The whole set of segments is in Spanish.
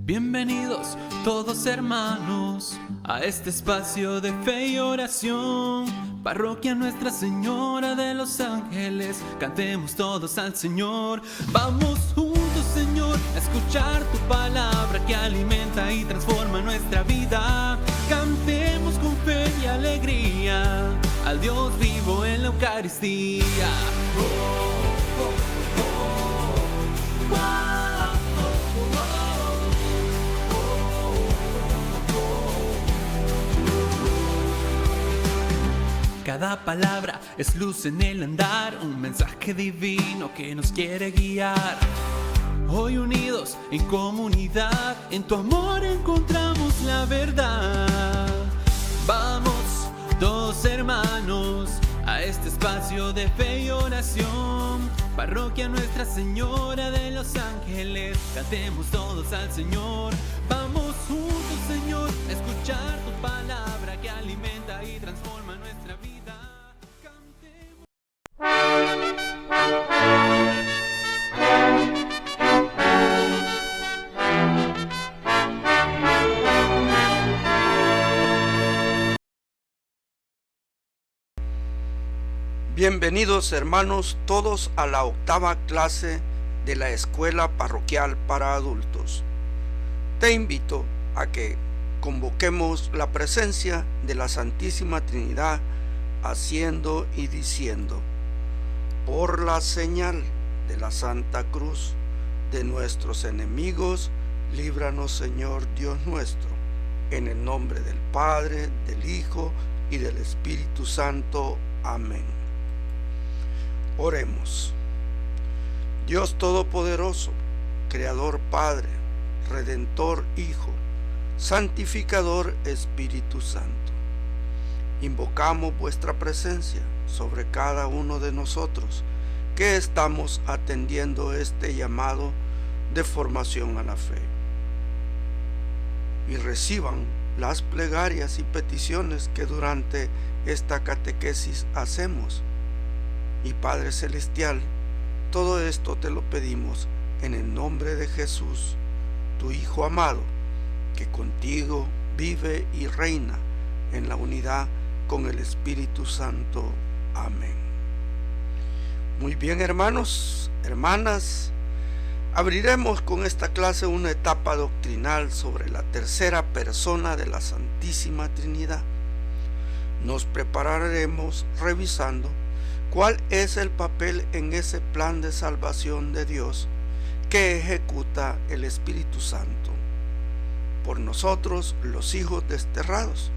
Bienvenidos todos hermanos a este espacio de fe y oración. Parroquia Nuestra Señora de los Ángeles, cantemos todos al Señor. Vamos juntos, Señor, a escuchar tu palabra que alimenta y transforma nuestra vida. Cantemos con fe y alegría al Dios vivo en la Eucaristía. Cada palabra es luz en el andar, un mensaje divino que nos quiere guiar. Hoy unidos en comunidad, en tu amor encontramos la verdad. Vamos, todos hermanos, a este espacio de fe y oración. Parroquia Nuestra Señora de los Ángeles, cantemos todos al Señor. Vamos juntos, Señor, a escuchar tu palabra que alimenta y transforma nuestra vida. Cantemos. Bienvenidos hermanos todos a la octava clase de la Escuela Parroquial para Adultos. Te invito a que convoquemos la presencia de la Santísima Trinidad haciendo y diciendo: por la señal de la Santa Cruz de nuestros enemigos, líbranos Señor Dios nuestro, en el nombre del Padre, del Hijo y del Espíritu Santo. Amén. Oremos. Dios Todopoderoso, Creador Padre, Redentor Hijo, Santificador Espíritu Santo, invocamos vuestra presencia sobre cada uno de nosotros que estamos atendiendo este llamado de formación a la fe, y reciban las plegarias y peticiones que durante esta catequesis hacemos. Y Padre Celestial, todo esto te lo pedimos en el nombre de Jesús, tu Hijo amado, que contigo vive y reina en la unidad con el Espíritu Santo. Amén. Muy bien, hermanos, hermanas, abriremos con esta clase una etapa doctrinal sobre la tercera persona de la Santísima Trinidad. Nos prepararemos revisando cuál es el papel en ese plan de salvación de Dios que ejecuta el Espíritu Santo por nosotros, los hijos desterrados.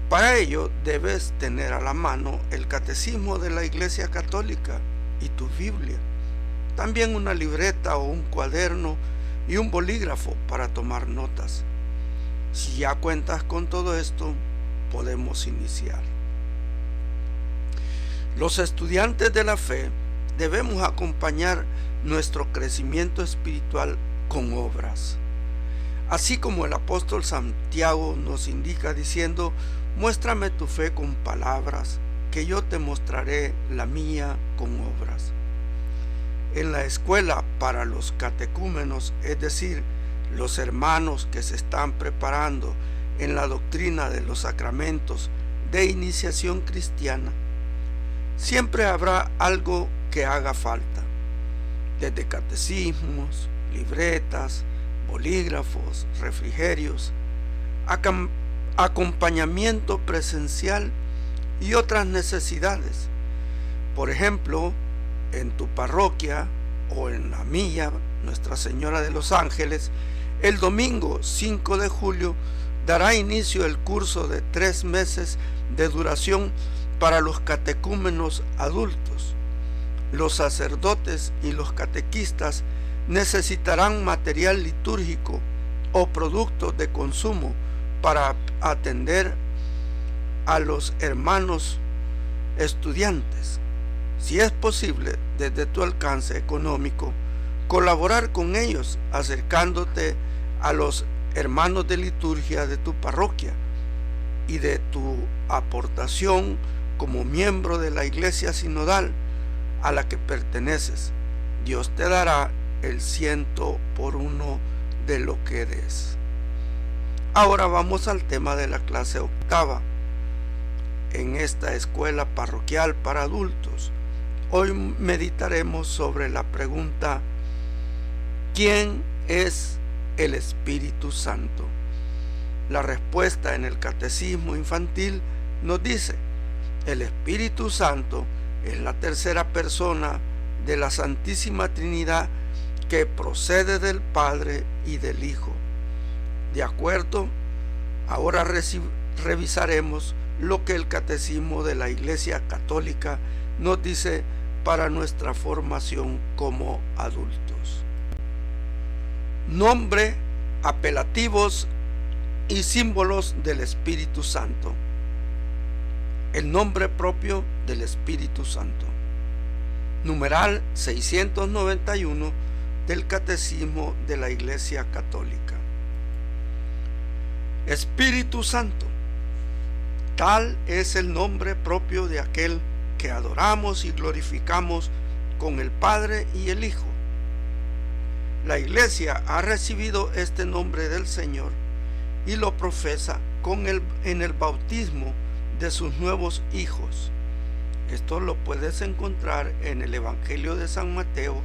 Para ello debes tener a la mano el Catecismo de la Iglesia Católica y tu Biblia, también una libreta o un cuaderno y un bolígrafo para tomar notas. Si ya cuentas con todo esto, podemos iniciar. Los estudiantes de la fe debemos acompañar nuestro crecimiento espiritual con obras, así como el apóstol Santiago nos indica diciendo: muéstrame tu fe con palabras, que yo te mostraré la mía con obras. En la escuela para los catecúmenos, es decir, los hermanos que se están preparando en la doctrina de los sacramentos de iniciación cristiana, siempre habrá algo que haga falta, desde catecismos, libretas, bolígrafos, refrigerios, acompañamiento presencial y otras necesidades. Por ejemplo, en tu parroquia o en la mía, Nuestra Señora de los Ángeles, el domingo 5 de julio dará inicio el curso de 3 meses de duración para los catecúmenos adultos. Los sacerdotes y los catequistas necesitarán material litúrgico o productos de consumo para atender a los hermanos estudiantes. Si es posible, desde tu alcance económico, colaborar con ellos acercándote a los hermanos de liturgia de tu parroquia y de tu aportación como miembro de la iglesia sinodal a la que perteneces. Dios te dará el 100 por 1 de lo que des. Ahora vamos al tema de la clase octava en esta escuela parroquial para adultos. Hoy meditaremos sobre la pregunta: ¿quién es el Espíritu Santo? La respuesta en el Catecismo Infantil nos dice: el Espíritu Santo es la tercera persona de la Santísima Trinidad que procede del Padre y del Hijo. De acuerdo, ahora revisaremos lo que el Catecismo de la Iglesia Católica nos dice para nuestra formación como adultos. Nombre, apelativos y símbolos del Espíritu Santo. El nombre propio del Espíritu Santo. Numeral 691 del Catecismo de la Iglesia Católica. Espíritu Santo. Tal es el nombre propio de aquel que adoramos y glorificamos con el Padre y el Hijo. La Iglesia ha recibido este nombre del Señor y lo profesa en el bautismo de sus nuevos hijos. Esto lo puedes encontrar en el Evangelio de San Mateo,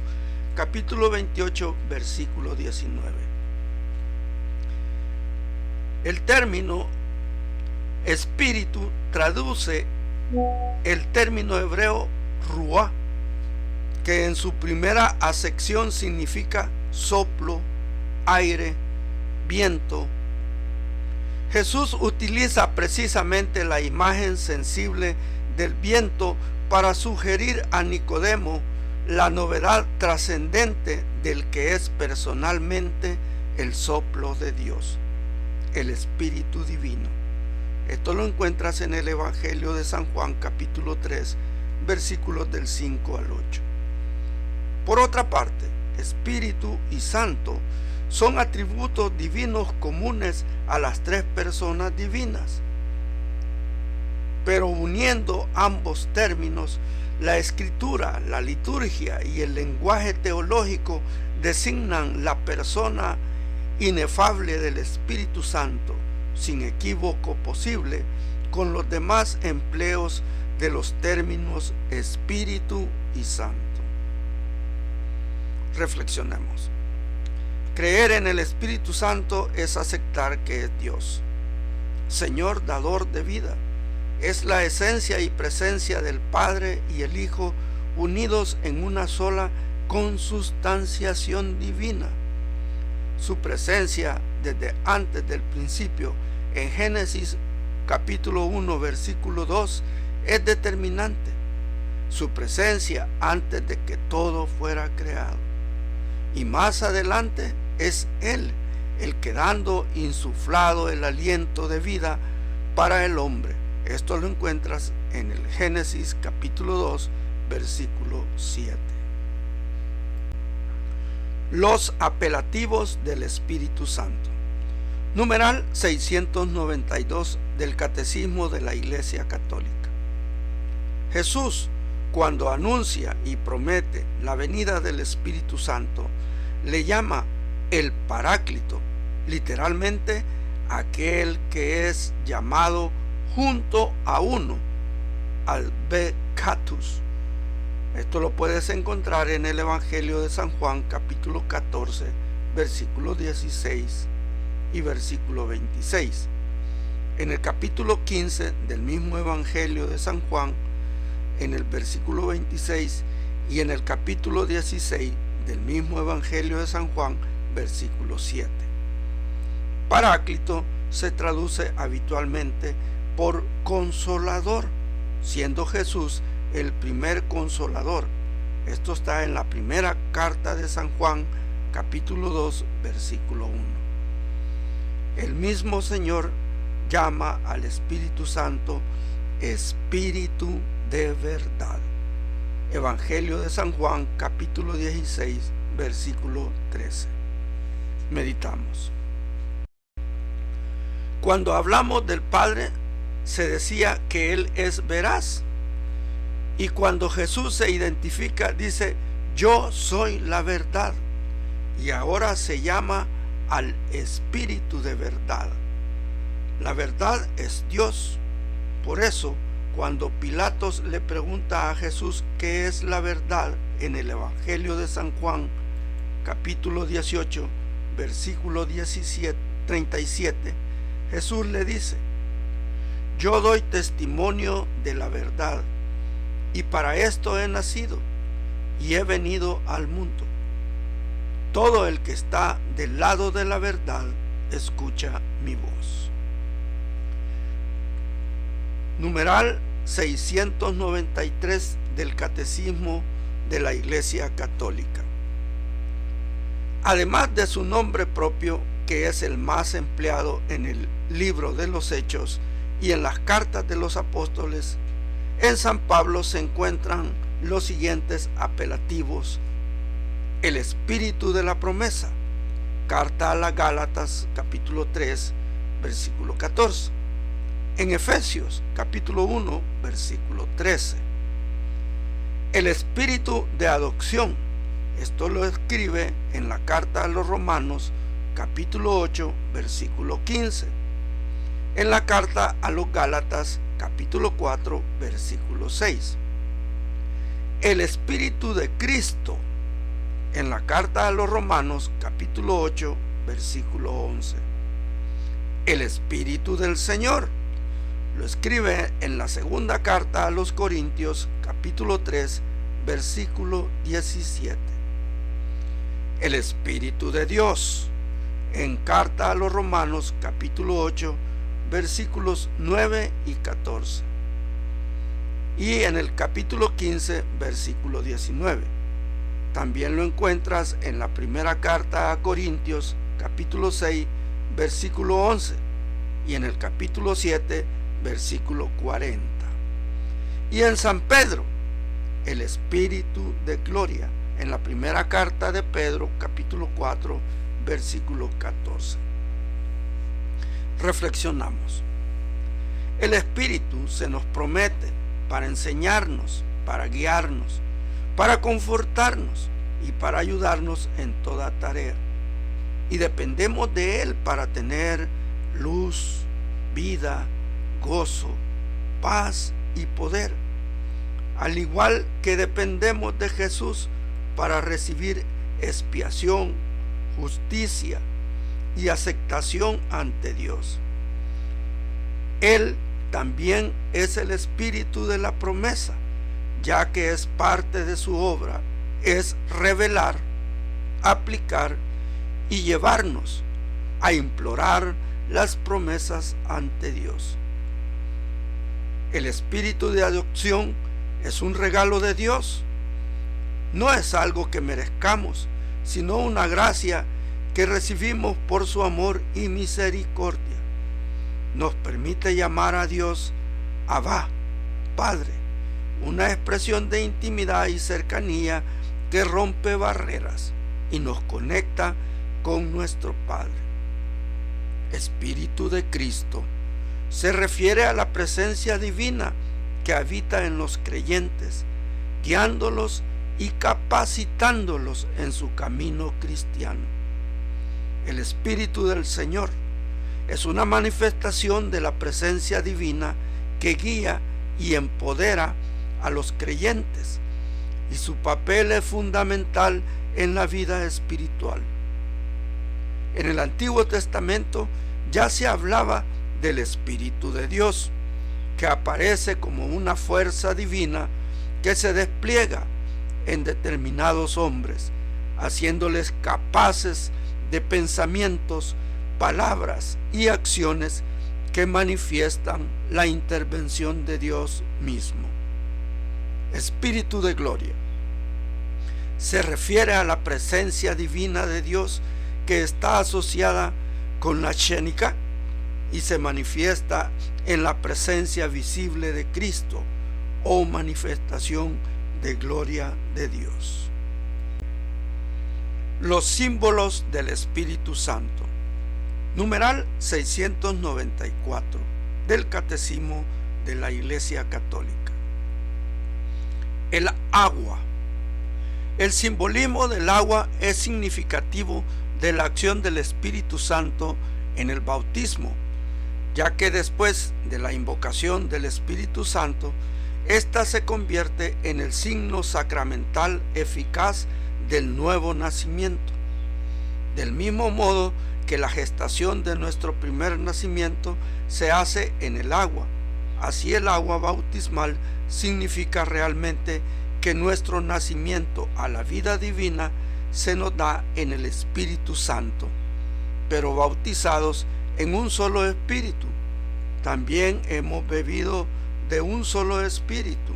capítulo 28, versículo 19. El término espíritu traduce el término hebreo ruá, que en su primera acepción significa soplo, aire, viento. Jesús utiliza precisamente la imagen sensible del viento para sugerir a Nicodemo la novedad trascendente del que es personalmente el soplo de Dios, el Espíritu Divino. Esto lo encuentras en el Evangelio de San Juan, capítulo 3, versículos del 5 al 8. Por otra parte, Espíritu y Santo son atributos divinos comunes a las tres personas divinas. Pero uniendo ambos términos, la Escritura, la liturgia y el lenguaje teológico designan la persona inefable del Espíritu Santo, sin equívoco posible, con los demás empleos de los términos Espíritu y Santo. Reflexionemos. Creer en el Espíritu Santo es aceptar que es Dios, Señor dador de vida. Es la esencia y presencia del Padre y el Hijo unidos en una sola consubstanciación divina. Su presencia desde antes del principio en Génesis capítulo 1 versículo 2 es determinante. Su presencia antes de que todo fuera creado. Y más adelante es Él el que dando insuflado el aliento de vida para el hombre. Esto lo encuentras en el Génesis capítulo 2 versículo 7. Los apelativos del Espíritu Santo. Numeral 692 del Catecismo de la Iglesia Católica. Jesús, cuando anuncia y promete la venida del Espíritu Santo, le llama el Paráclito, literalmente aquel que es llamado junto a uno, al Becatus. Esto lo puedes encontrar en el Evangelio de San Juan, capítulo 14, versículo 16 y versículo 26. En el capítulo 15 del mismo Evangelio de San Juan, en el versículo 26, y en el capítulo 16 del mismo Evangelio de San Juan, versículo 7. Paráclito se traduce habitualmente por consolador, siendo Jesús el primer consolador. Esto está en la primera carta de San Juan, capítulo 2, versículo 1. El mismo Señor llama al Espíritu Santo Espíritu de verdad. Evangelio de San Juan, capítulo 16, versículo 13. Meditamos. Cuando hablamos del Padre, se decía que Él es veraz. Y cuando Jesús se identifica, dice: yo soy la verdad. Y ahora se llama al Espíritu de verdad. La verdad es Dios. Por eso, cuando Pilatos le pregunta a Jesús qué es la verdad en el Evangelio de San Juan, capítulo 18, versículo 37, Jesús le dice: yo doy testimonio de la verdad, y para esto he nacido y he venido al mundo. Todo el que está del lado de la verdad escucha mi voz. Numeral 693 del Catecismo de la Iglesia Católica. Además de su nombre propio, que es el más empleado en el libro de los Hechos y en las cartas de los apóstoles, en San Pablo se encuentran los siguientes apelativos: el Espíritu de la promesa, carta a las Gálatas, capítulo 3, versículo 14. En Efesios, capítulo 1, versículo 13. El Espíritu de adopción, esto lo escribe en la carta a los Romanos, capítulo 8, versículo 15. En la carta a los Gálatas, capítulo 4, versículo 6. El Espíritu de Cristo, en la carta a los Romanos, capítulo 8, versículo 11. El Espíritu del Señor, lo escribe en la segunda carta a los Corintios, capítulo 3, versículo 17. El Espíritu de Dios, en carta a los Romanos, capítulo 8, versículos 9 y 14. Y en el capítulo 15, versículo 19. También lo encuentras en la primera carta a Corintios, capítulo 6, versículo 11. Y en el capítulo 7, versículo 40. Y en San Pedro, el Espíritu de gloria, en la primera carta de Pedro, capítulo 4, versículo 14. Reflexionamos. El Espíritu se nos promete para enseñarnos, para guiarnos, para confortarnos y para ayudarnos en toda tarea. Y dependemos de Él para tener luz, vida, gozo, paz y poder, al igual que dependemos de Jesús para recibir expiación, justicia y aceptación ante Dios. Él también es el Espíritu de la promesa, ya que es parte de su obra, es revelar, aplicar y llevarnos a implorar las promesas ante Dios. El Espíritu de adopción es un regalo de Dios. No es algo que merezcamos, sino una gracia que recibimos por su amor y misericordia. Nos permite llamar a Dios Abba, Padre, una expresión de intimidad y cercanía que rompe barreras y nos conecta con nuestro Padre. Espíritu de Cristo se refiere a la presencia divina que habita en los creyentes, guiándolos y capacitándolos en su camino cristiano. El Espíritu del Señor es una manifestación de la presencia divina que guía y empodera a los creyentes, y su papel es fundamental en la vida espiritual. En el Antiguo Testamento ya se hablaba del Espíritu de Dios, que aparece como una fuerza divina que se despliega en determinados hombres, haciéndoles capaces de pensamientos, palabras y acciones que manifiestan la intervención de Dios mismo. Espíritu de gloria se refiere a la presencia divina de Dios que está asociada con la Shekinah y se manifiesta en la presencia visible de Cristo o manifestación de gloria de Dios. Los símbolos del Espíritu Santo. Numeral 694 del Catecismo de la Iglesia Católica. El agua. El simbolismo del agua es significativo de la acción del Espíritu Santo en el bautismo, ya que después de la invocación del Espíritu Santo, ésta se convierte en el signo sacramental eficaz del nuevo nacimiento. Del mismo modo que la gestación de nuestro primer nacimiento se hace en el agua, así el agua bautismal significa realmente que nuestro nacimiento a la vida divina se nos da en el Espíritu Santo, pero bautizados en un solo Espíritu. También hemos bebido de un solo Espíritu.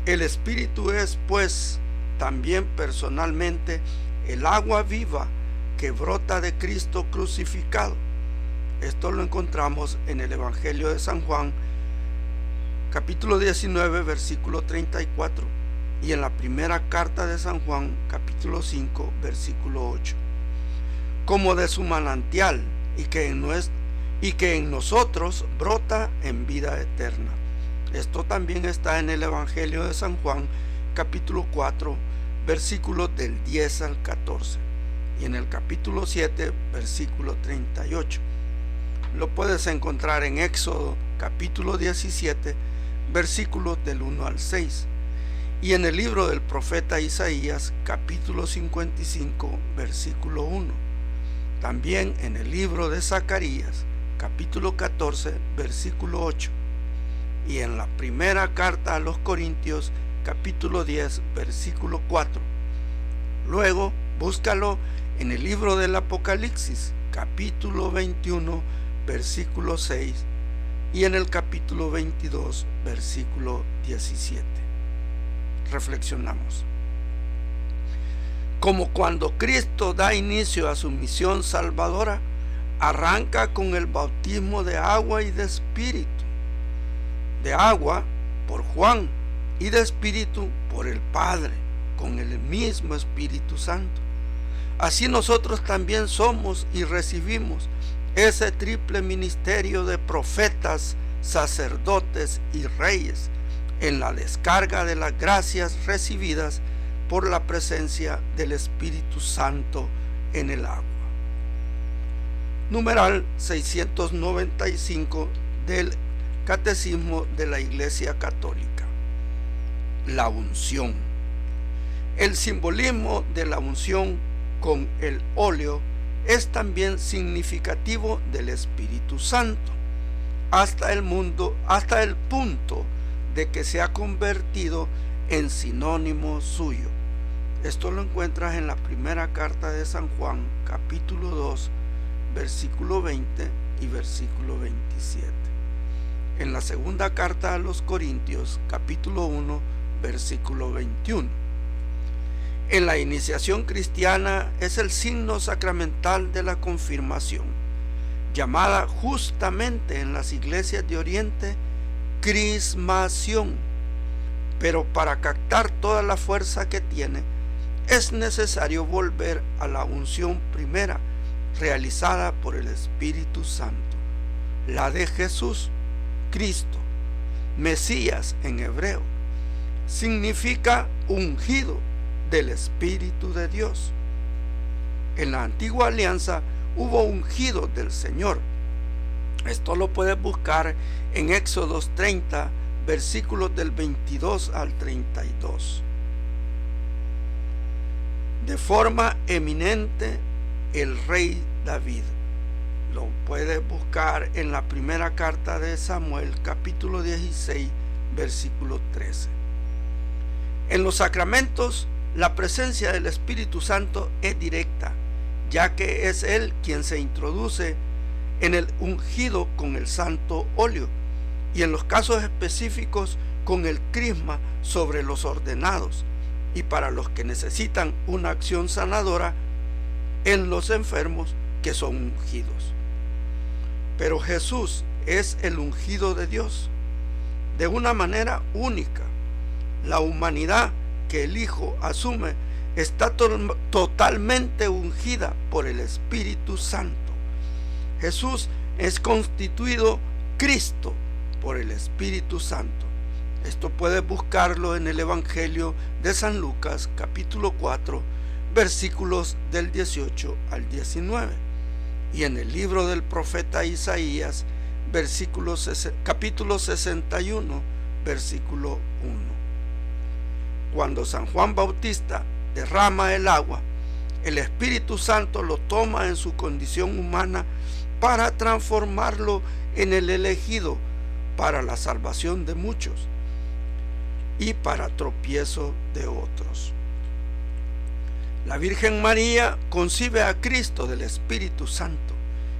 El Espíritu es, pues, también personalmente el agua viva que brota de Cristo crucificado. Esto lo encontramos en el Evangelio de San Juan, capítulo 19, versículo 34, y en la primera carta de San Juan, capítulo 5, versículo 8. Como de su manantial, y que en nosotros brota en vida eterna. Esto también está en el Evangelio de San Juan, capítulo 4, versículos del 10 al 14, y en el capítulo 7, versículo 38. Lo puedes encontrar en Éxodo, capítulo 17, versículos del 1 al 6, y en el libro del profeta Isaías, capítulo 55, versículo 1. También en el libro de Zacarías, capítulo 14, versículo 8, y en la primera carta a los Corintios, capítulo 10, versículo 4. Luego, búscalo en el libro del Apocalipsis, capítulo 21, versículo 6, y en el capítulo 22, versículo 17. Reflexionamos. Como cuando Cristo da inicio a su misión salvadora, arranca con el bautismo de agua y de espíritu. De agua por Juan y de espíritu por el Padre, con el mismo Espíritu Santo. Así nosotros también somos y recibimos ese triple ministerio de profetas, sacerdotes y reyes en la descarga de las gracias recibidas por la presencia del Espíritu Santo en el agua. Numeral 695 del Catecismo de la Iglesia Católica. La unción. El simbolismo de la unción con el óleo es también significativo del Espíritu Santo, hasta el punto de que se ha convertido en sinónimo suyo. Esto lo encuentras en la primera carta de San Juan, capítulo 2, versículo 20 y versículo 27. En la segunda carta a los Corintios, capítulo 1, versículo 21. En la iniciación cristiana es el signo sacramental de la confirmación, llamada justamente en las iglesias de Oriente crismación, pero para captar toda la fuerza que tiene es necesario volver a la unción primera realizada por el Espíritu Santo, la de Jesús, Cristo, Mesías en hebreo, significa ungido del Espíritu de Dios. En la antigua alianza hubo ungidos del Señor. Esto lo puedes buscar en Éxodos 30, versículos del 22 al 32. De forma eminente, el rey David. Lo puedes buscar en la primera carta de Samuel, capítulo 16, versículo 13. En los sacramentos, la presencia del Espíritu Santo es directa, ya que es Él quien se introduce en el ungido con el santo óleo, y en los casos específicos con el crisma sobre los ordenados, y para los que necesitan una acción sanadora en los enfermos que son ungidos. Pero Jesús es el ungido de Dios de una manera única. La humanidad que el Hijo asume está totalmente ungida por el Espíritu Santo. Jesús es constituido Cristo por el Espíritu Santo. Esto puedes buscarlo en el Evangelio de San Lucas, capítulo 4, versículos del 18 al 19. Y en el libro del profeta Isaías, capítulo 61, versículo 1. Cuando San Juan Bautista derrama el agua, el Espíritu Santo lo toma en su condición humana para transformarlo en el elegido para la salvación de muchos y para tropiezo de otros. La Virgen María concibe a Cristo del Espíritu Santo,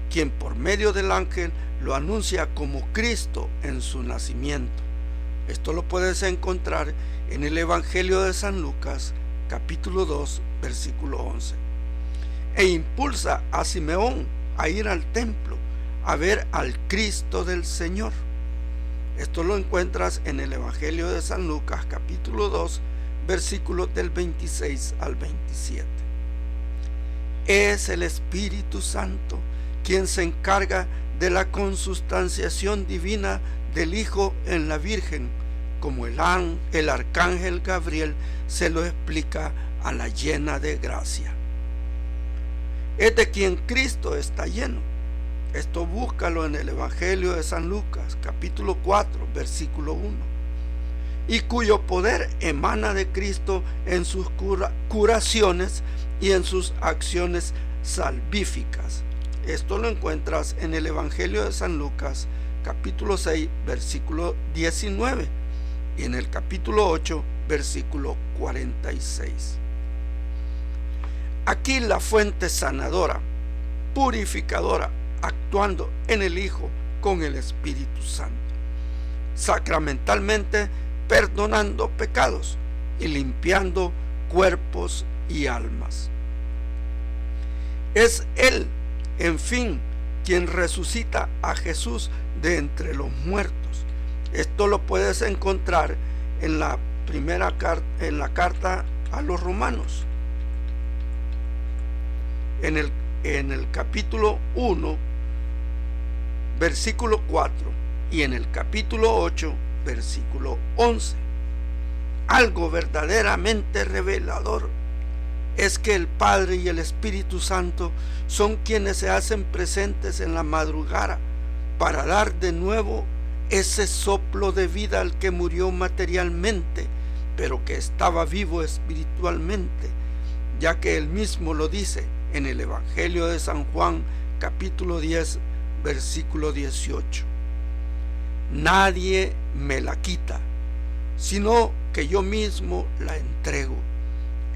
quien por medio del ángel lo anuncia como Cristo en su nacimiento. Esto lo puedes encontrar en el Evangelio de San Lucas, capítulo 2, versículo 11. E impulsa a Simeón a ir al templo a ver al Cristo del Señor. Esto lo encuentras en el Evangelio de San Lucas, capítulo 2, versículos del 26 al 27. Es el Espíritu Santo quien se encarga de la consustanciación divina del Hijo en la Virgen, como el arcángel Gabriel se lo explica a la llena de gracia. Es de quien Cristo está lleno. Esto búscalo en el Evangelio de San Lucas, capítulo 4, versículo 1. Y cuyo poder emana de Cristo en sus curaciones y en sus acciones salvíficas. Esto lo encuentras en el Evangelio de San Lucas, capítulo 6, versículo 19, y en el capítulo 8, versículo 46. Aquí la fuente sanadora, purificadora, actuando en el Hijo con el Espíritu Santo, sacramentalmente perdonando pecados y limpiando cuerpos y almas. Es Él, en fin, quien resucita a Jesús de entre los muertos. Esto lo puedes encontrar en la carta a los Romanos, en el capítulo 1, versículo 4, y en el capítulo 8, versículo 11. Algo verdaderamente revelador es que el Padre y el Espíritu Santo son quienes se hacen presentes en la madrugada para dar de nuevo ese soplo de vida al que murió materialmente, pero que estaba vivo espiritualmente, ya que él mismo lo dice en el Evangelio de San Juan, capítulo 10, versículo 18. Nadie me la quita, sino que yo mismo la entrego.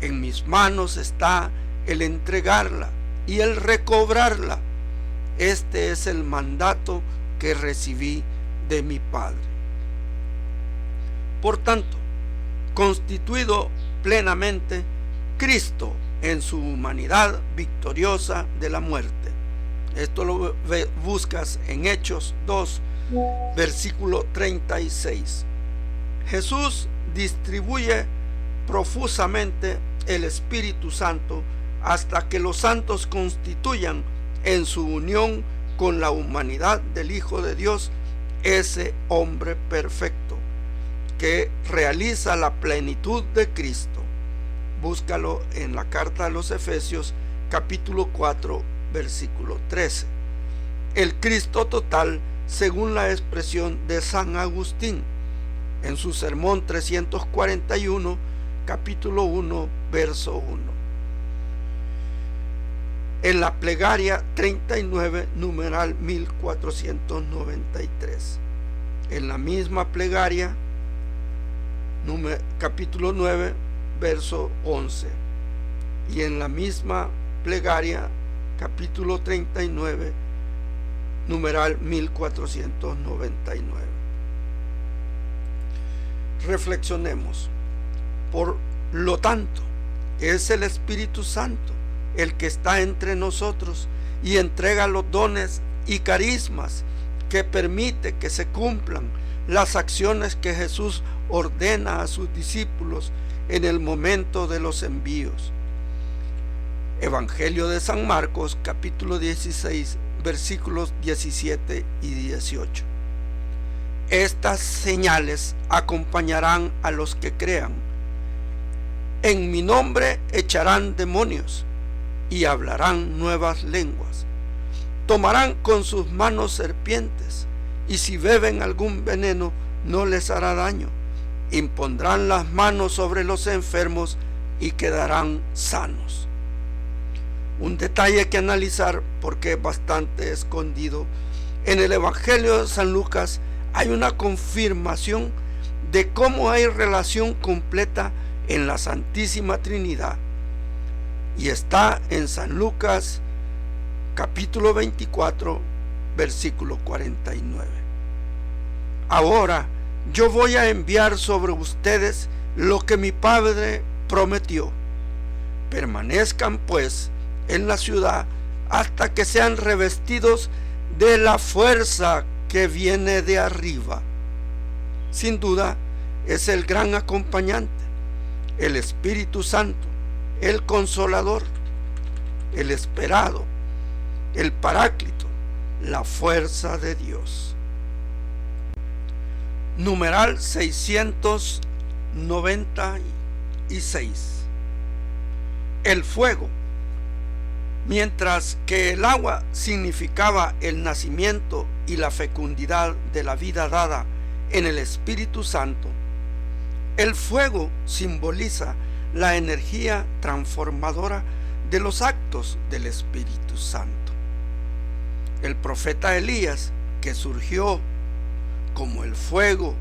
En mis manos está el entregarla y el recobrarla. Este es el mandato que recibí de mi Padre. Por tanto, constituido plenamente, Cristo en su humanidad victoriosa de la muerte. Esto lo buscas en Hechos 2, versículo 36. Jesús distribuye profusamente el Espíritu Santo hasta que los santos constituyan en su unión con la humanidad del Hijo de Dios ese hombre perfecto que realiza la plenitud de Cristo. Búscalo en la carta a los Efesios, capítulo 4, versículo 13. El Cristo total, según la expresión de San Agustín en su sermón 341, capítulo 1, verso 1. En la plegaria 39, numeral 1493. En la misma plegaria, capítulo 9, verso 11. Y en la misma plegaria, capítulo 39, numeral 1499. Reflexionemos. Por lo tanto, es el Espíritu Santo el que está entre nosotros y entrega los dones y carismas que permite que se cumplan las acciones que Jesús ordena a sus discípulos en el momento de los envíos. Evangelio de San Marcos, capítulo 16, versículos 17 y 18. Estas señales acompañarán a los que crean. En mi nombre echarán demonios y hablarán nuevas lenguas. Tomarán con sus manos serpientes, y si beben algún veneno no les hará daño. Impondrán las manos sobre los enfermos y quedarán sanos. Un detalle que analizar, porque es bastante escondido. En el Evangelio de San Lucas hay una confirmación de cómo hay relación completa en la Santísima Trinidad, y está en San Lucas capítulo 24 versículo 49. Ahora yo voy a enviar sobre ustedes lo que mi Padre prometió. Permanezcan pues en la ciudad hasta que sean revestidos de la fuerza que viene de arriba. Sin duda es el gran acompañante, el Espíritu Santo, el Consolador, el esperado, el Paráclito, la fuerza de Dios. Numeral 696. El fuego. Mientras que el agua significaba el nacimiento y la fecundidad de la vida dada en el Espíritu Santo, el fuego simboliza la energía transformadora de los actos del Espíritu Santo. El profeta Elías, que surgió como el fuego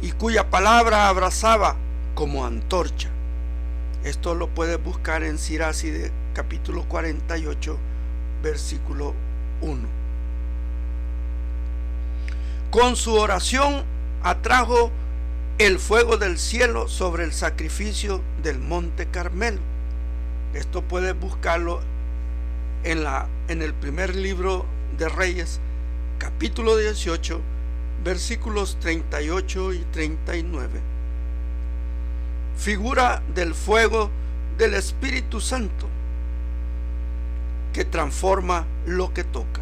y cuya palabra abrazaba como antorcha. Esto lo puedes buscar en Siracide capítulo 48 versículo 1. Con su oración atrajo el fuego del cielo sobre el sacrificio del monte Carmelo. Esto puedes buscarlo en el primer libro de Reyes capítulo 18 versículos 38 y 39. Figura del fuego del Espíritu Santo que transforma lo que toca.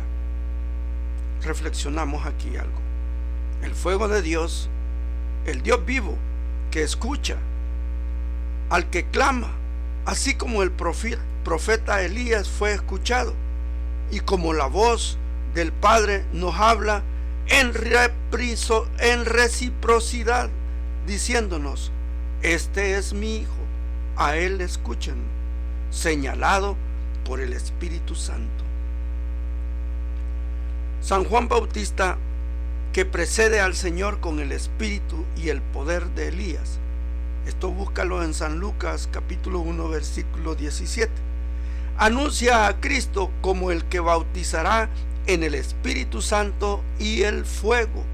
Reflexionamos aquí algo. El fuego de Dios, el Dios vivo que escucha al que clama, así como el profeta Elías fue escuchado, y como la voz del Padre nos habla en reciprocidad, diciéndonos: este es mi Hijo, a él escuchen, señalado por el Espíritu Santo. San Juan Bautista, que precede al Señor con el espíritu y el poder de Elías. Esto búscalo en San Lucas capítulo 1 versículo 17. Anuncia a Cristo como el que bautizará en el Espíritu Santo y el fuego.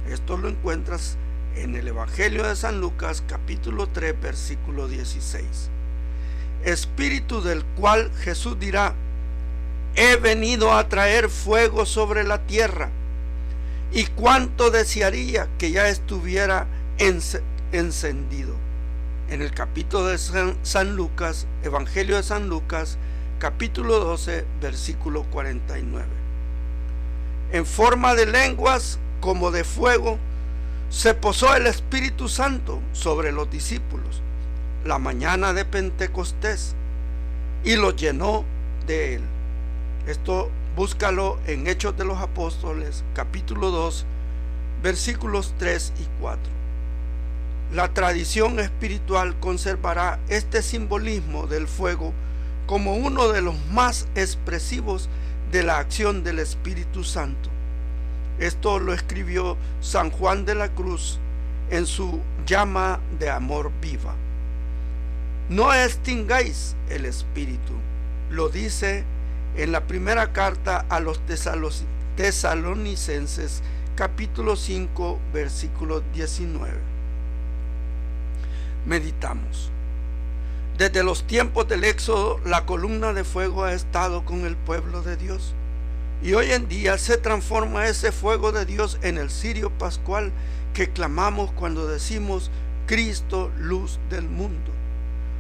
Esto lo encuentras en el Evangelio de San Lucas capítulo 3 versículo 16. Espíritu del cual Jesús dirá: he venido a traer fuego sobre la tierra, y cuánto desearía que ya estuviera encendido. En el capítulo de San Lucas, Evangelio de San Lucas, capítulo 12, versículo 49. En forma de lenguas como de fuego, se posó el Espíritu Santo sobre los discípulos la mañana de Pentecostés y los llenó de él. Esto búscalo en Hechos de los Apóstoles, capítulo 2, versículos 3 y 4. La tradición espiritual conservará este simbolismo del fuego como uno de los más expresivos de la acción del Espíritu Santo. Esto lo escribió San Juan de la Cruz en su llama de amor viva. No extingáis el Espíritu, lo dice en la primera carta a los tesalonicenses, capítulo 5, versículo 19. Meditamos. Desde los tiempos del Éxodo, la columna de fuego ha estado con el pueblo de Dios. Y hoy en día se transforma ese fuego de Dios en el cirio pascual que clamamos cuando decimos: Cristo, luz del mundo.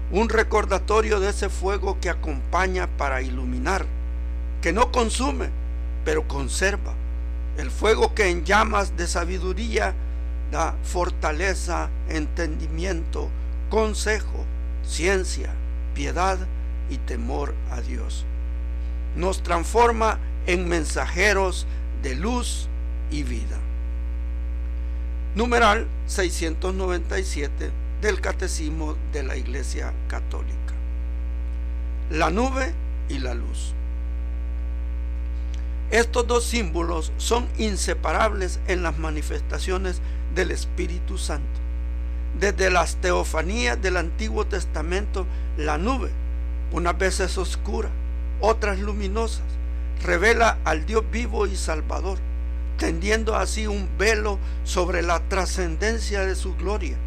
Un recordatorio de ese fuego que acompaña para iluminar, que no consume, pero conserva, el fuego que en llamas de sabiduría da fortaleza, entendimiento, consejo, ciencia, piedad y temor a Dios. Nos transforma en mensajeros de luz y vida. Numeral 697 del Catecismo de la Iglesia Católica. La nube y la luz. Estos dos símbolos son inseparables en las manifestaciones del Espíritu Santo. Desde las teofanías del Antiguo Testamento, la nube, unas veces oscura, otras luminosas, revela al Dios vivo y salvador, tendiendo así un velo sobre la trascendencia de su gloria,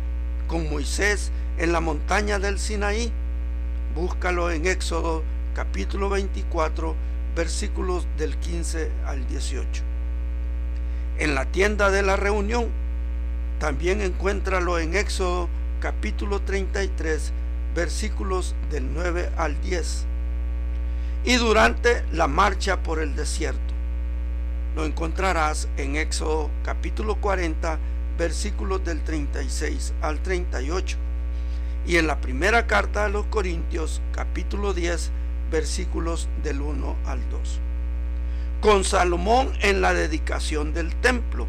con Moisés en la montaña del Sinaí. Búscalo en Éxodo capítulo 24, versículos del 15 al 18. En la tienda de la reunión, también encuéntralo en Éxodo capítulo 33, versículos del 9 al 10. Y durante la marcha por el desierto, lo encontrarás en Éxodo capítulo 40, versículos del 36 al 38. Y en la primera carta a los Corintios, capítulo 10, versículos del 1 al 2. Con Salomón en la dedicación del templo,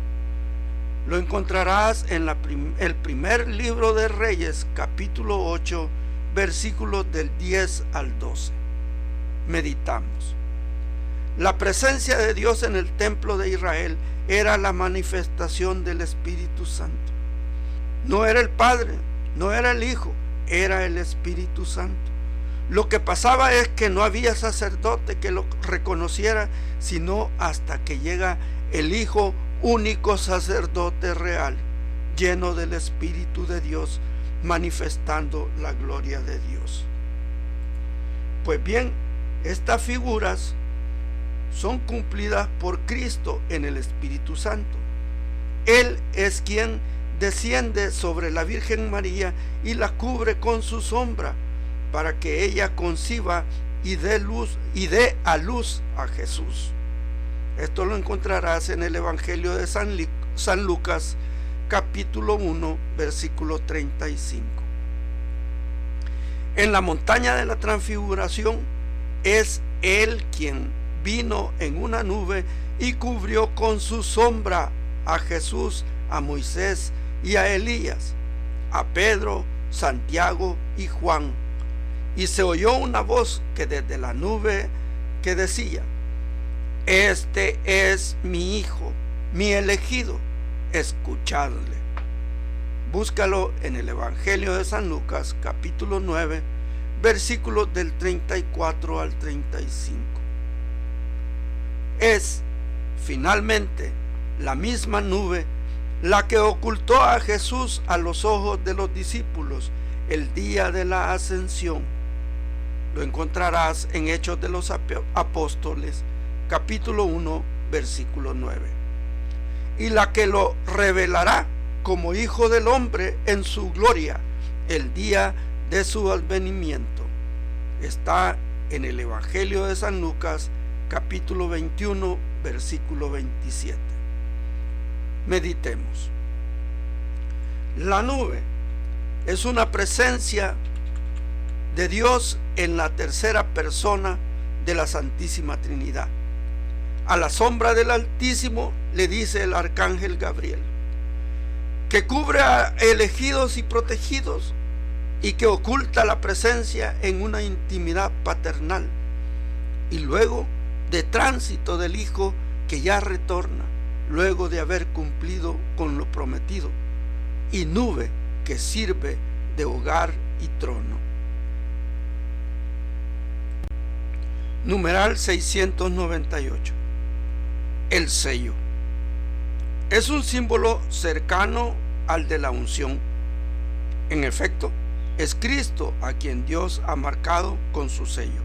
lo encontrarás en el primer libro de Reyes, capítulo 8, versículos del 10 al 12. Meditamos. La presencia de Dios en el templo de Israel era la manifestación del Espíritu Santo. No era el Padre, no era el Hijo, era el Espíritu Santo. Lo que pasaba es que no había sacerdote que lo reconociera, sino hasta que llega el Hijo, único sacerdote real, lleno del Espíritu de Dios, manifestando la gloria de Dios. Pues bien, estas figuras son cumplidas por Cristo en el Espíritu Santo. Él es quien desciende sobre la Virgen María y la cubre con su sombra para que ella conciba y dé a luz a Jesús. Esto lo encontrarás en el Evangelio de San Lucas, capítulo 1, versículo 35. En la montaña de la transfiguración es Él quien vino en una nube y cubrió con su sombra a Jesús, a Moisés y a Elías, a Pedro, Santiago y Juan. Y se oyó una voz que desde la nube que decía: Este es mi Hijo, mi elegido, escuchadle. Búscalo en el Evangelio de San Lucas, capítulo 9, versículos del 34 al 35. Es finalmente la misma nube la que ocultó a Jesús a los ojos de los discípulos el día de la ascensión. Lo encontrarás en Hechos de los Apóstoles, capítulo 1, versículo 9. Y la que lo revelará como Hijo del Hombre en su gloria el día de su advenimiento. Está en el Evangelio de San Lucas, capítulo 21, versículo 27. Meditemos. La nube es una presencia de Dios en la tercera persona de la Santísima Trinidad. A la sombra del Altísimo le dice el arcángel Gabriel, que cubre a elegidos y protegidos y que oculta la presencia en una intimidad paternal, y luego de tránsito del Hijo que ya retorna luego de haber cumplido con lo prometido, y nube que sirve de hogar y trono. Numeral 698. El sello es un símbolo cercano al de la unción. En efecto, es Cristo a quien Dios ha marcado con su sello.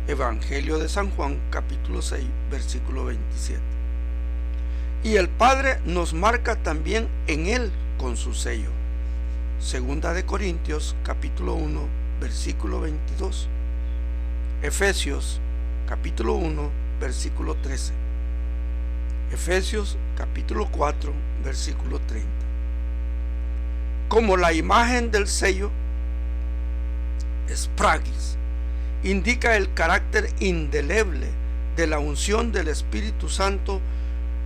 Evangelio de San Juan, capítulo 6, versículo 27. Y el Padre nos marca también en Él con su sello. Segunda de Corintios, capítulo 1, versículo 22. Efesios, capítulo 1, versículo 13. Efesios capítulo 4, versículo 30. Como la imagen del sello, Spragis, indica el carácter indeleble de la unción del Espíritu Santo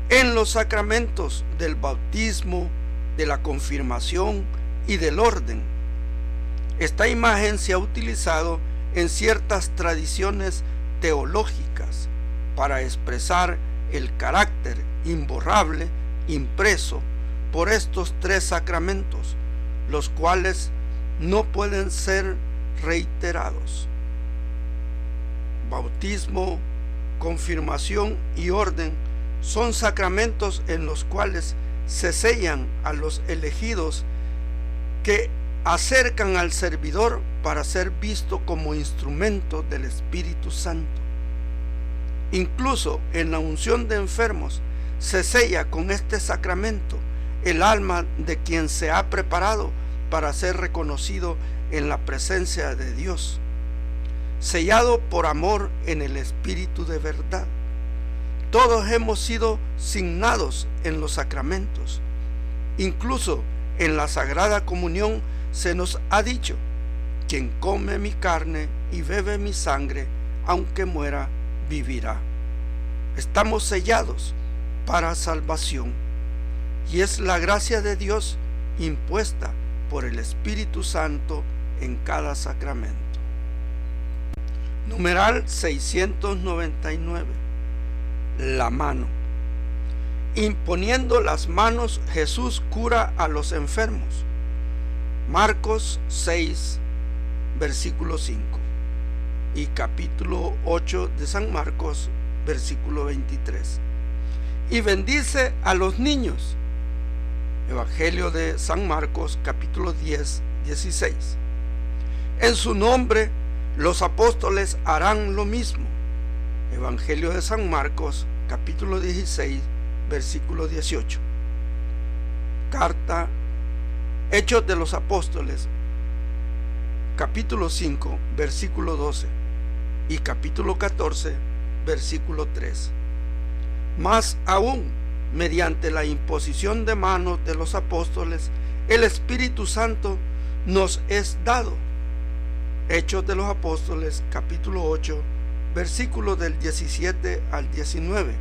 en los sacramentos del bautismo, de la confirmación y del orden. Esta imagen se ha utilizado en ciertas tradiciones teológicas para expresar el carácter imborrable impreso por estos tres sacramentos, los cuales no pueden ser reiterados. Bautismo, confirmación y orden son sacramentos en los cuales se sellan a los elegidos que acercan al servidor para ser visto como instrumento del Espíritu Santo. Incluso en la unción de enfermos se sella con este sacramento el alma de quien se ha preparado para ser reconocido en la presencia de Dios, sellado por amor en el Espíritu de verdad. Todos hemos sido signados en los sacramentos. Incluso en la Sagrada Comunión se nos ha dicho: quien come mi carne y bebe mi sangre, aunque muera, vivirá. Estamos sellados para salvación, y es la gracia de Dios impuesta por el Espíritu Santo en cada sacramento. Numeral 699. La mano. Imponiendo las manos, Jesús cura a los enfermos. Marcos 6, versículo 5. Y capítulo 8 de San Marcos, versículo 23. Y bendice a los niños. Evangelio de San Marcos, capítulo 10, 16. En su nombre los apóstoles harán lo mismo. Evangelio de San Marcos, capítulo 16, versículo 18. Carta Hechos de los Apóstoles, capítulo 5, versículo 12, y capítulo 14, versículo 3. Más aún, mediante la imposición de manos de los apóstoles, el Espíritu Santo nos es dado. Hechos de los Apóstoles, capítulo 8, versículos del 17 al 19,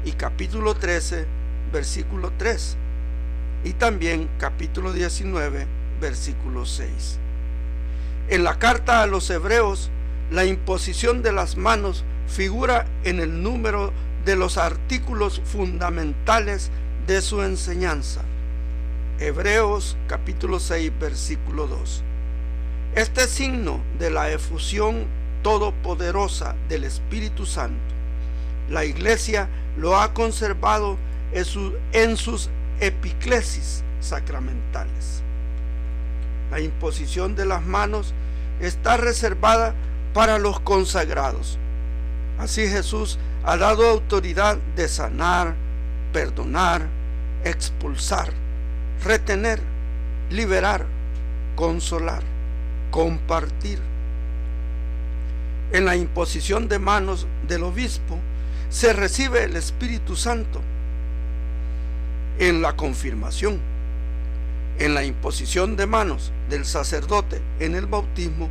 y capítulo 13, versículo 3, y también capítulo 19, versículo 6. En la carta a los Hebreos, la imposición de las manos figura en el número de los artículos fundamentales de su enseñanza. Hebreos capítulo 6, versículo 2. Este signo de la efusión todopoderosa del Espíritu Santo, la Iglesia lo ha conservado en sus epiclesis sacramentales. La imposición de las manos está reservada para los consagrados. Así Jesús ha dado autoridad de sanar, perdonar, expulsar, retener, liberar, consolar, compartir. En la imposición de manos del obispo se recibe el Espíritu Santo. En la confirmación, en la imposición de manos del sacerdote en el bautismo,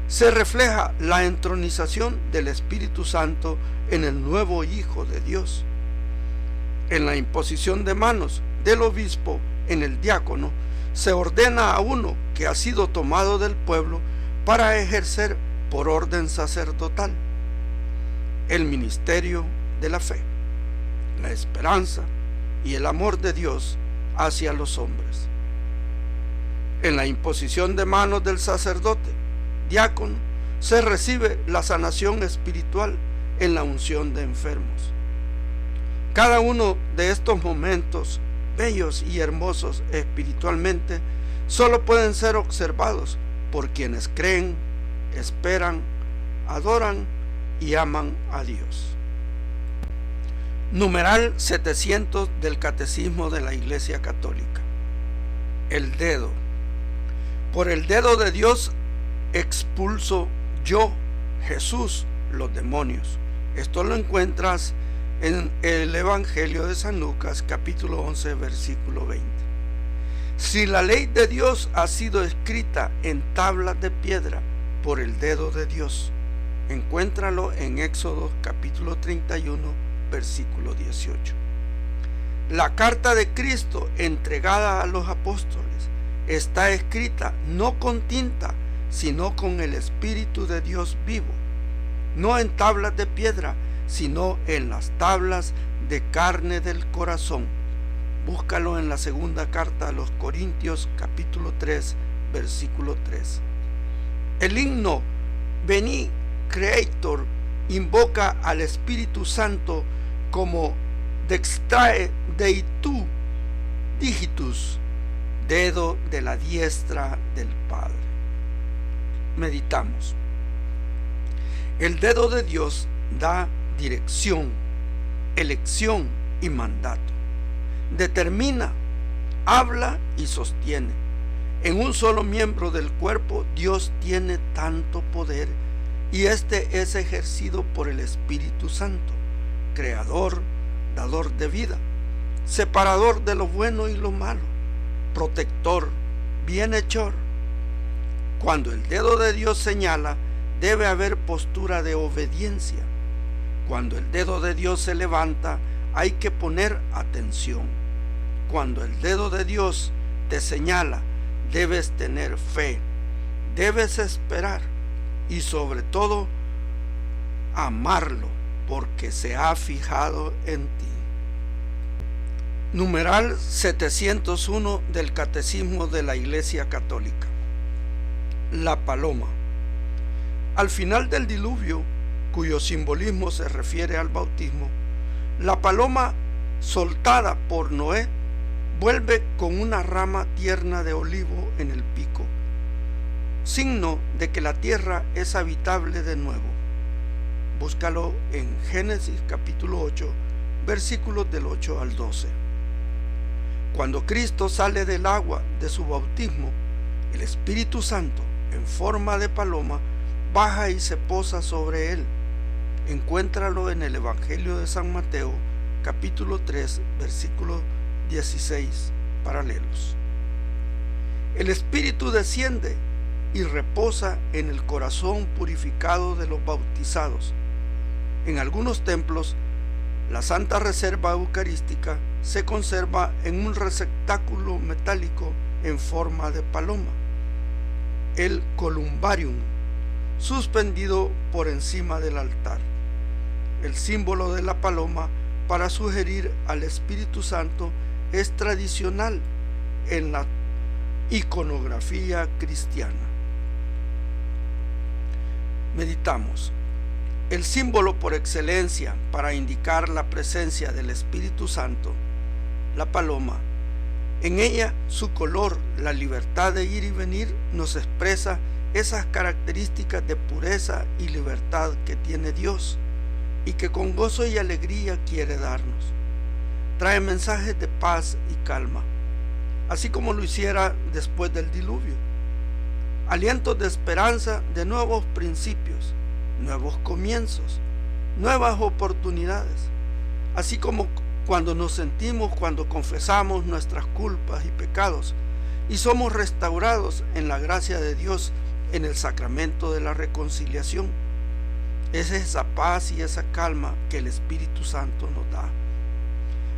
se refleja la entronización del Espíritu Santo en el nuevo Hijo de Dios. En la imposición de manos del obispo en el diácono, se ordena a uno que ha sido tomado del pueblo para ejercer por orden sacerdotal el ministerio de la fe, la esperanza y el amor de Dios hacia los hombres. En la imposición de manos del sacerdote, diácono, se recibe la sanación espiritual en la unción de enfermos. Cada uno de estos momentos bellos y hermosos espiritualmente solo pueden ser observados por quienes creen, esperan, adoran y aman a Dios. Numeral 700 del Catecismo de la Iglesia Católica. El dedo. Por el dedo de Dios expulso yo, Jesús, los demonios. Esto lo encuentras en el Evangelio de San Lucas, capítulo 11, versículo 20. Si la ley de Dios ha sido escrita en tablas de piedra por el dedo de Dios, encuéntralo en Éxodo capítulo 31, versículo 18. La carta de Cristo entregada a los apóstoles está escrita no con tinta, sino con el Espíritu de Dios vivo, no en tablas de piedra, sino en las tablas de carne del corazón. Búscalo en la segunda carta a los Corintios capítulo 3, versículo 3. El himno Veni Creator invoca al Espíritu Santo como Dextrae Deitu Digitus, dedo de la diestra del Padre. Meditamos. El dedo de Dios da dirección, elección y mandato. Determina, habla y sostiene. En un solo miembro del cuerpo Dios tiene tanto poder, y este es ejercido por el Espíritu Santo, creador, dador de vida, separador de lo bueno y lo malo, protector, bienhechor. Cuando el dedo de Dios señala, debe haber postura de obediencia. Cuando el dedo de Dios se levanta, hay que poner atención. Cuando el dedo de Dios te señala, debes tener fe, debes esperar y sobre todo amarlo, porque se ha fijado en ti. Numeral 701 del Catecismo de la Iglesia Católica. La paloma. Al final del diluvio, cuyo simbolismo se refiere al bautismo, la paloma soltada por Noé vuelve con una rama tierna de olivo en el pico, signo de que la tierra es habitable de nuevo. Búscalo en Génesis capítulo 8, versículos del 8 al 12. Cuando Cristo sale del agua de su bautismo, el Espíritu Santo, en forma de paloma, baja y se posa sobre él. Encuéntralo en el Evangelio de San Mateo, capítulo 3, versículo 16, paralelos. El Espíritu desciende y reposa en el corazón purificado de los bautizados. En algunos templos, la Santa Reserva Eucarística se conserva en un receptáculo metálico en forma de paloma, el columbarium, suspendido por encima del altar. El símbolo de la paloma para sugerir al Espíritu Santo es tradicional en la iconografía cristiana. Meditamos. El símbolo por excelencia para indicar la presencia del Espíritu Santo, la paloma. En ella, su color, la libertad de ir y venir, nos expresa esas características de pureza y libertad que tiene Dios y que con gozo y alegría quiere darnos. Trae mensajes de paz y calma, así como lo hiciera después del diluvio. Alientos de esperanza de nuevos principios, nuevos comienzos, nuevas oportunidades, así como cuando nos sentimos, cuando confesamos nuestras culpas y pecados y somos restaurados en la gracia de Dios en el sacramento de la reconciliación. Es esa paz y esa calma que el Espíritu Santo nos da.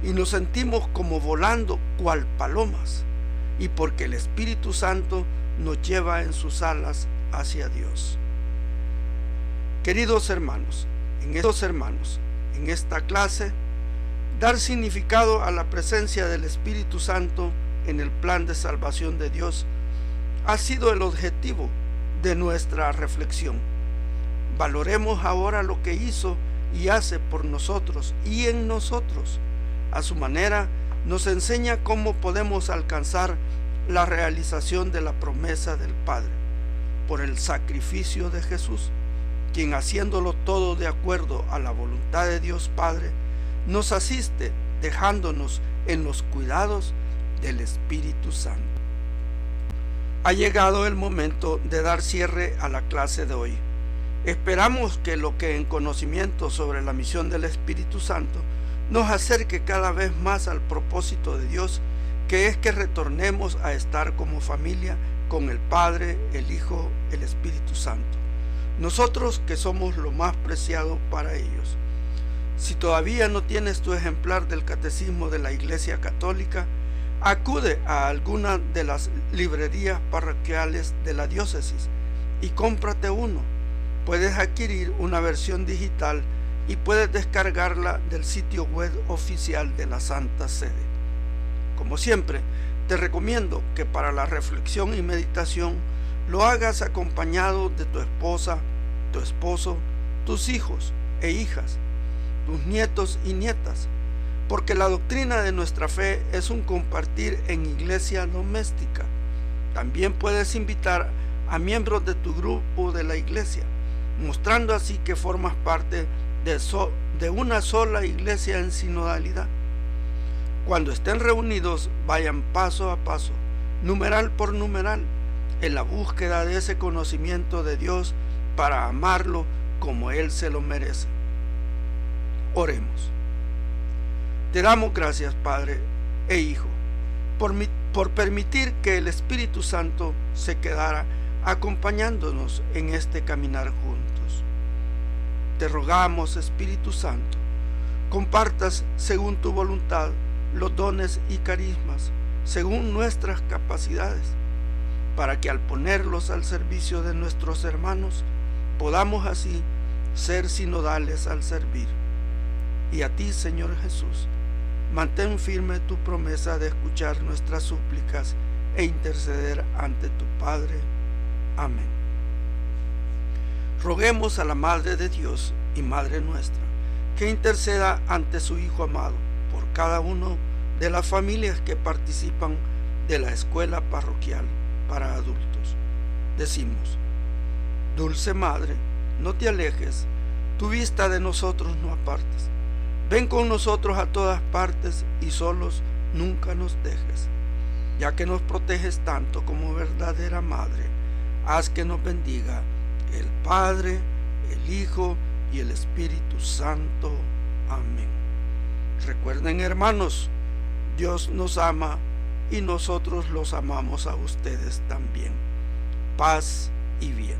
Y nos sentimos como volando cual palomas, y porque el Espíritu Santo nos lleva en sus alas hacia Dios. Queridos hermanos, en esta clase, dar significado a la presencia del Espíritu Santo en el plan de salvación de Dios ha sido el objetivo de nuestra reflexión. Valoremos ahora lo que hizo y hace por nosotros y en nosotros. A su manera nos enseña cómo podemos alcanzar la realización de la promesa del Padre por el sacrificio de Jesús, quien, haciéndolo todo de acuerdo a la voluntad de Dios Padre, nos asiste dejándonos en los cuidados del Espíritu Santo. Ha llegado el momento de dar cierre a la clase de hoy. Esperamos que lo que en conocimiento sobre la misión del Espíritu Santo nos acerque cada vez más al propósito de Dios, que es que retornemos a estar como familia con el Padre, el Hijo, el Espíritu Santo. Nosotros que somos lo más preciado para ellos. Si todavía no tienes tu ejemplar del Catecismo de la Iglesia Católica, acude a alguna de las librerías parroquiales de la diócesis y cómprate uno. Puedes adquirir una versión digital y puedes descargarla del sitio web oficial de la Santa Sede. Como siempre, te recomiendo que para la reflexión y meditación lo hagas acompañado de tu esposa, tu esposo, tus hijos e hijas, tus nietos y nietas, porque la doctrina de nuestra fe es un compartir en iglesia doméstica. También puedes invitar a miembros de tu grupo de la iglesia, mostrando así que formas parte de una sola iglesia en sinodalidad. Cuando estén reunidos, vayan paso a paso, numeral por numeral, en la búsqueda de ese conocimiento de Dios para amarlo como Él se lo merece. Oremos. Te damos gracias, Padre e Hijo, por permitir que el Espíritu Santo se quedara acompañándonos en este caminar juntos. Te rogamos, Espíritu Santo, compartas según tu voluntad los dones y carismas, según nuestras capacidades, para que al ponerlos al servicio de nuestros hermanos, podamos así ser sinodales al servir. Y a ti, Señor Jesús, mantén firme tu promesa de escuchar nuestras súplicas e interceder ante tu Padre. Amén. Roguemos a la Madre de Dios y Madre nuestra, que interceda ante su Hijo amado por cada uno de las familias que participan de la escuela parroquial para adultos. Decimos: Dulce Madre, no te alejes, tu vista de nosotros no apartes. Ven con nosotros a todas partes y solos nunca nos dejes. Ya que nos proteges tanto como verdadera Madre, haz que nos bendiga el Padre, el Hijo y el Espíritu Santo. Amén. Recuerden, hermanos, Dios nos ama y nosotros los amamos a ustedes también. Paz y bien.